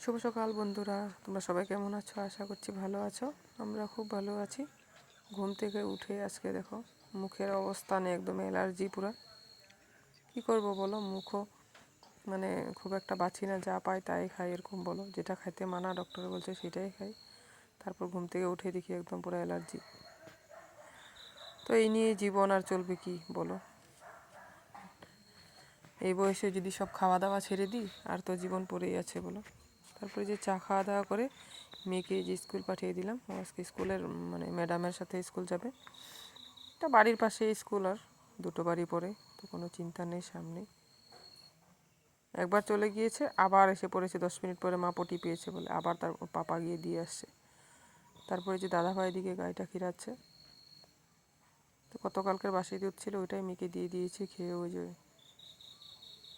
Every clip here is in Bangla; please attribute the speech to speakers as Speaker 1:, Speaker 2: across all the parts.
Speaker 1: শুভ সকাল বন্ধুরা, তোমরা সবাই কেমন আছো? আশা করছি ভালো আছো। আমরা খুব ভালো আছি। ঘুম থেকে উঠে আজকে দেখো মুখের অবস্থা নেই, একদম অ্যালার্জি পুরা। কি করব বলো, মুখও মানে খুব একটা বাছি না, যা পাই তাই খাই এরকম বলো। যেটা খাইতে মানা ডক্টর বলছে সেটাই খাই। তারপর ঘুম থেকে উঠে দেখি একদম পুরো অ্যালার্জি। তো এই নিয়ে জীবন আর চলবে কি বলো? এই বয়সে যদি সব খাওয়া দাওয়া ছেড়ে দিই, আর তো জীবন পড়েই আছে বলো। তারপরে যে চা খাওয়া দাওয়া করে মেয়েকে যে স্কুল পাঠিয়ে দিলাম। ও আজকে স্কুলের মানে ম্যাডামের সাথে স্কুল যাবে। এটা বাড়ির পাশে স্কুল, আর দুটো বাড়ি পড়ে, তো কোনো চিন্তা নেই সামনে। একবার চলে গিয়েছে, আবার এসে পড়েছে 10 মিনিট পরে, মা পটি পেয়েছে বলে আবার তার পাপা গিয়ে দিয়ে আসছে। তারপরে যে দাদাভাই দিকে গাড়িটা খিরাচ্ছে, তো গতকালকের বাসি দুধ ছিল ওইটাই মেয়েকে দিয়ে দিয়েছি খেয়ে। ওই যে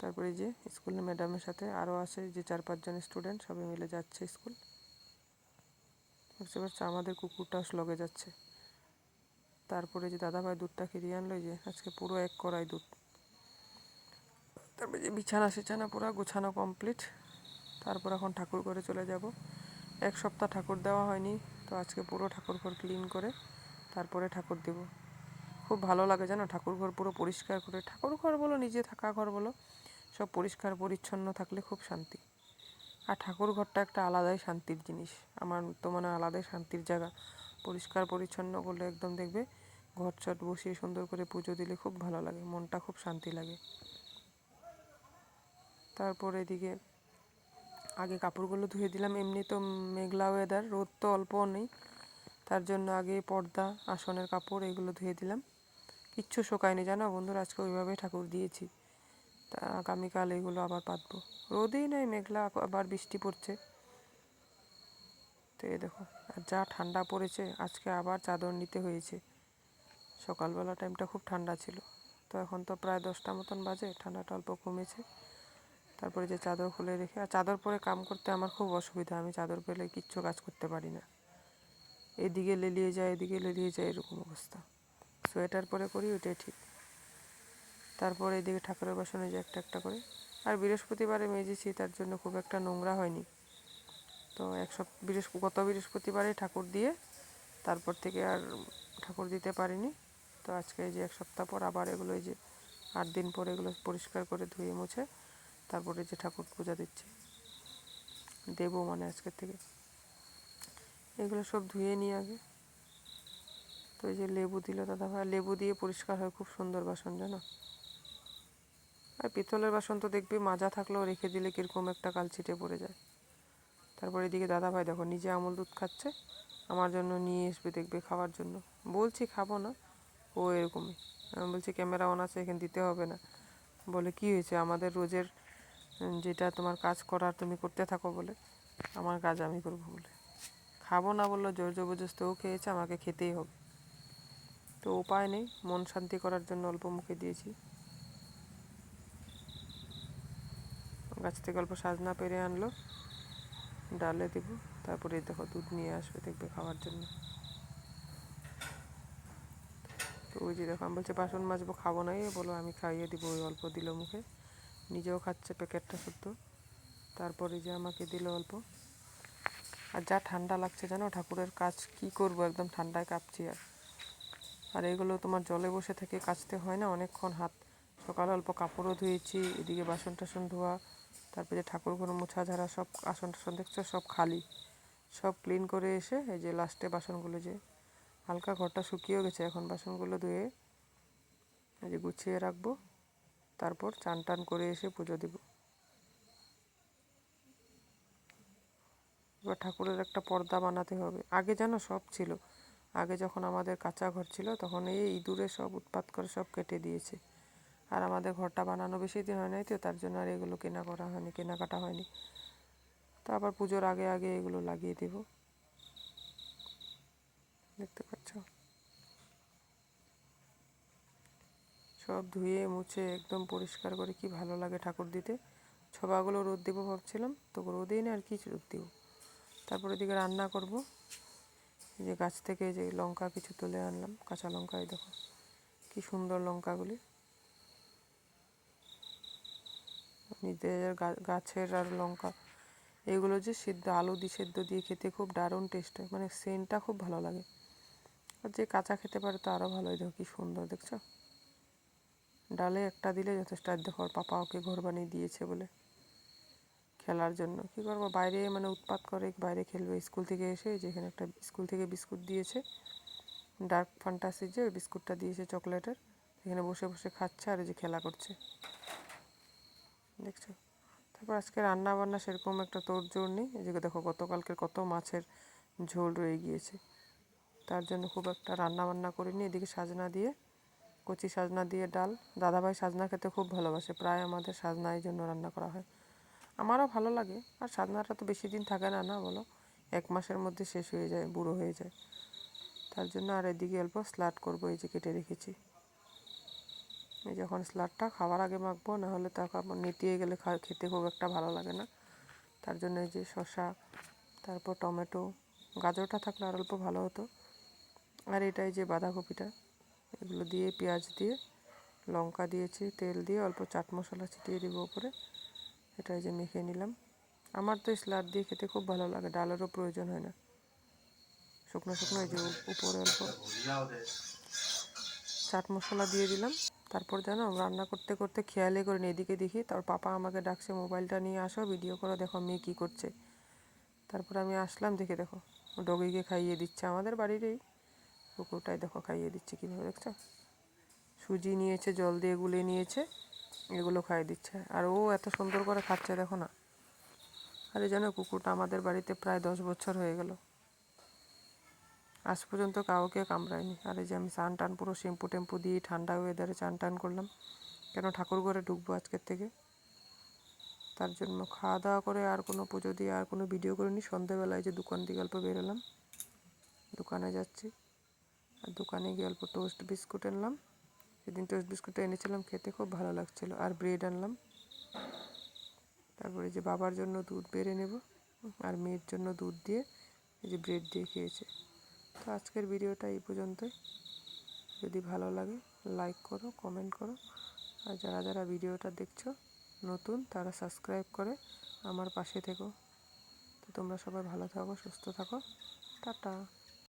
Speaker 1: তারপরে যে স্কুলের ম্যাডামের সাথে আরও আছে যে 4-5 জন স্টুডেন্ট, সবাই মিলে যাচ্ছে স্কুল। বুঝতে পারছো, আমাদের কুকুরটা লগে যাচ্ছে। তারপরে যে দাদাভাই দুধটা ফিরিয়ে আনলো, যে আজকে পুরো 1 কড়াই দুধ। তারপরে যে বিছানা পুরো গোছানো কমপ্লিট। তারপর এখন ঠাকুর ঘরে চলে যাব। 1 সপ্তাহ ঠাকুর দেওয়া হয়নি, তো আজকে পুরো ঠাকুর ঘর ক্লিন করে তারপরে ঠাকুর দেব। খুব ভালো লাগে জানো, ঠাকুর ঘর পুরো পরিষ্কার করে, ঠাকুর ঘর বলো নিজে থাকা ঘর বলো, সব পরিষ্কার পরিচ্ছন্ন থাকলে খুব শান্তি। আর ঠাকুর ঘরটা একটা আলাদাই শান্তির জিনিস, আমার তো মনে হয় আলাদাই শান্তির জায়গা। পরিষ্কার পরিচ্ছন্ন করলে একদম দেখবে ঘর চট বসিয়ে সুন্দর করে পুজো দিলে খুব ভালো লাগে, মনটা খুব শান্তি লাগে। তারপর এদিকে আগে কাপড়গুলো ধুয়ে দিলাম। এমনি তো মেঘলা ওয়েদার, রোদ তো অল্পও নেই, তার জন্য আগে পর্দা আসনের কাপড় এগুলো ধুয়ে দিলাম। কিচ্ছু শোকায়নি জানো বন্ধুরা, আজকে ওইভাবেই ঠাকুর দিয়েছি। তা আগামীকাল এগুলো আবার পাতবো। রোদেই নেই, মেঘলা, আবার বৃষ্টি পড়ছে। তো এই দেখো, আর যা ঠান্ডা পড়েছে আজকে, আবার চাদর নিতে হয়েছে। সকালবেলা টাইমটা খুব ঠান্ডা ছিল, তো এখন তো প্রায় 10টা মতন বাজে, ঠান্ডাটা অল্প কমেছে। তারপরে যে চাদর খুলে রেখে, আর চাদর পরে কাম করতে আমার খুব অসুবিধা, আমি চাদর পেলে কিচ্ছু কাজ করতে পারি না। এদিকে লেলিয়ে যায়, এদিকে লেলিয়ে যায়, এরকম অবস্থা। সোয়েটার পরে করি ওইটাই ঠিক। তারপরে এদিকে ঠাকুরের বাসনে যে একটা একটা করে, আর বৃহস্পতিবারে মেজেছি, তার জন্য খুব একটা নোংরা হয়নি। তো গত বৃহস্পতিবারে ঠাকুর দিয়ে তারপর থেকে আর ঠাকুর দিতে পারিনি। তো আজকে এই যে 1 সপ্তাহ পর আবার এগুলো, এই যে 8 দিন পর এগুলো পরিষ্কার করে ধুয়ে মুছে তারপরে যে ঠাকুর পূজা দিচ্ছি, দেবো মানে আজকের থেকে। এগুলো সব ধুয়ে নিই আগে। তো এই যে লেবু দিল দাদাভাই, লেবু দিয়ে পরিষ্কার হয় খুব সুন্দর বাসন জানো। আর পিতলের বাসন তো দেখবি মাজা থাকলেও রেখে দিলে কীরকম একটা কালছিটে পড়ে যায়। তারপর এদিকে দাদাভাই দেখো নিজে আমুল দুধ খাচ্ছে, আমার জন্য নিয়ে আসবে দেখবে খাওয়ার জন্য। বলছি খাবো না, ও এরকমই। আমি বলছি ক্যামেরা অন আছে, এখানে দিতে হবে না। বলে কি হয়েছে, আমাদের রোজের যেটা তোমার কাজ করার তুমি করতে থাকো বলে, আমার কাজ আমি করবো বলে। খাবো না বললো, জোর জবরদস্তি ও খেয়েছে, আমাকে খেতেই হবে। তো উপায় নেই, মন শান্তি করার জন্য অল্প মুখে দিয়েছি। গাছ থেকে অল্প সাজনা পেরে আনলো, ডালে দেবো। তারপরে দেখো দুধ নিয়ে আসবে দেখবে খাওয়ার জন্য। তো ওই যে দেখো, আমি বলছি বাসন মাজবো, খাবো না, বলো আমি খাইয়ে দিব। ওই অল্প দিল মুখে, নিজেও খাচ্ছে প্যাকেটটা শুদ্ধ। তারপরে যে আমাকে দিল অল্প। আর যা ঠান্ডা লাগছে জানো, ঠাকুরের কাজ কি করব, একদম ঠান্ডায় কাঁপছি। আর এগুলো তোমার জলে বসে থেকে কাচতে হয় না অনেকক্ষণ, হাত। সকালে অল্প কাপড়ও ধুয়েছি, এদিকে বাসন টাসন ধোয়া, তারপরে ঠাকুর ঘর মোছা ঝাড়া, সব আসন টাসন দেখছো সব খালি, সব ক্লিন করে এসে এই যে লাস্টে বাসনগুলো, যে হালকা ঘরটা শুকিয়েও গেছে, এখন বাসনগুলো ধুয়ে এই যে গুছিয়ে রাখবো। তারপর চান টান করে এসে পুজো দিব। এবার ঠাকুরের একটা পর্দা বানাতে হবে। আগে জানো সব ছিল, আগে যখন আমাদের কাঁচা ঘর ছিল তখন এই ইঁদুরে সব উৎপাত করে সব কেটে দিয়েছে। আর আমাদের ঘরটা বানানো বেশি দিন হয় নাই, তো তার জন্য আর এগুলো কেনাকাটা হয়নি। তো আবার পুজোর আগে আগে এগুলো লাগিয়ে দেব, দেখতে পাচ্ছ। সব ধুয়ে মুছে একদম পরিষ্কার করে কি ভালো লাগে ঠাকুর দিতে। ছবাগুলো রোদ দেবো ভাবছিলাম, তো রোদেই না, আর কি রোদ দেবো। তারপরে এদিকে রান্না করব। যে গাছ থেকে যে লঙ্কা কিছু তুলে আনলাম, কাঁচা লঙ্কা, এই দেখো কি সুন্দর লঙ্কাগুলি। নিজেদের গাছের আর লঙ্কা, এগুলো যে সিদ্ধ আলু দিয়ে সেদ্ধ দিয়ে খেতে খুব দারুণ টেস্ট হয়, মানে সেন্টটা খুব ভালো লাগে। আর যে কাঁচা খেতে পারে তো আরও ভালো। দেখো কি সুন্দর, দেখছো? ডালে একটা দিলে যথেষ্ট। আর দেখো ওর পাপা ওকে ঘর বানিয়ে দিয়েছে বলে খেলার জন্য। কী করবো, বাইরে মানে উৎপাত করে, বাইরে খেলবে। স্কুল থেকে এসে যেখানে একটা স্কুল থেকে বিস্কুট দিয়েছে, ডার্ক ফ্যান্টাসি যে বিস্কুটটা দিয়েছে চকলেটের, এখানে বসে বসে খাচ্ছে আর এই যে খেলা করছে, দেখছো? তারপর আজকে রান্না বান্না সেরকম একটা তোড়জোড় নেই। এই যে দেখো গতকালকের কত মাছের ঝোল রয়ে গিয়েছে, তার জন্য খুব একটা রান্না বান্না করিনি। এদিকে সাজনা দিয়ে, কচি সাজনা দিয়ে ডাল। দাদাভাই সাজনা খেতে খুব ভালোবাসে, প্রায় আমাদের সাজনা এই জন্য রান্না করা হয়। আমারও ভালো লাগে। আর সাজনাটা তো বেশি দিন থাকে না, না বলো? 1 মাসের মধ্যে শেষ হয়ে যায়, বুড়ো হয়ে যায়। তার জন্য আর এদিকে অল্প স্লাড করবো, এই যে কেটে রেখেছি। এই যখন স্লাডটা খাওয়ার আগে মাখবো, না হলে তখন নেতিয়ে গেলে খেতে খুব একটা ভালো লাগে না। তার জন্য এই যে শসা, তারপর টমেটো, গাজরটা থাকলে আর অল্প ভালো হতো। আর এটাই যে বাঁধাকপিটা, এগুলো দিয়ে পেঁয়াজ দিয়ে লঙ্কা দিয়েছি, তেল দিয়ে অল্প চাট মশলা ছিটিয়ে দিব উপরে। এটাই যে মেখে নিলাম। আমার তো স্লাড দিয়ে খেতে খুব ভালো লাগে, ডালেরও প্রয়োজন হয় না। শুকনো শুকনো এই যে উপরে অল্প চাট মশলা দিয়ে দিলাম। তারপর জানো, রান্না করতে করতে খেয়ালে করে এদিকে দেখি তার পাপা আমাকে ডাকছে, মোবাইলটা নিয়ে আসো, ভিডিও করো, দেখো মেয়ে কী করছে। তারপর আমি আসলাম, দেখে দেখো ডগিকে খাইয়ে দিচ্ছে, আমাদের বাড়িরই কুকুরটাই। দেখো খাইয়ে দিচ্ছে কীভাবে, দেখছো? সুজি নিয়েছে, জল দিয়ে গুলে নিয়েছে, এগুলো খাইয়ে দিচ্ছে। আর ও এত সুন্দর করে খাচ্ছে, দেখো না। আর এই জানো, কুকুরটা আমাদের বাড়িতে প্রায় 10 বছর হয়ে গেল, আজ পর্যন্ত কাউকে কামড়ায়নি। আর এই যে আমি স্নান টান পুরো শ্যাম্পু টেম্পু দিয়ে ঠান্ডা ওয়েদারে চান টান করলাম, কেন ঠাকুর ঘরে ঢুকবো আজকের থেকে। তার জন্য খাওয়া দাওয়া করে আর কোনো পুজো দিয়ে আর কোনো ভিডিও করিনি। সন্ধেবেলায় যে দোকান থেকে অল্প বেরোলাম, দোকানে যাচ্ছি। আর দোকানে গিয়ে অল্প টোস্ট বিস্কুট আনলাম। সেদিন টোস্ট বিস্কুটটা এনেছিলাম, খেতে খুব ভালো লাগছিলো। আর ব্রেড আনলাম। তারপরে যে বাবার জন্য দুধ বেড়ে নেব, আর মেয়ের জন্য দুধ দিয়ে এই যে ব্রেড দিয়ে খেয়েছে। তো আজকের ভিডিওটা এই পর্যন্তই। যদি ভালো লাগে লাইক করো, কমেন্ট করো। আর যারা যারা ভিডিওটা দেখছো নতুন, তারা সাবস্ক্রাইব করে আমার পাশে থেকো। তো তোমরা সবাই ভালো থাকো, সুস্থ থাকো। টাটা।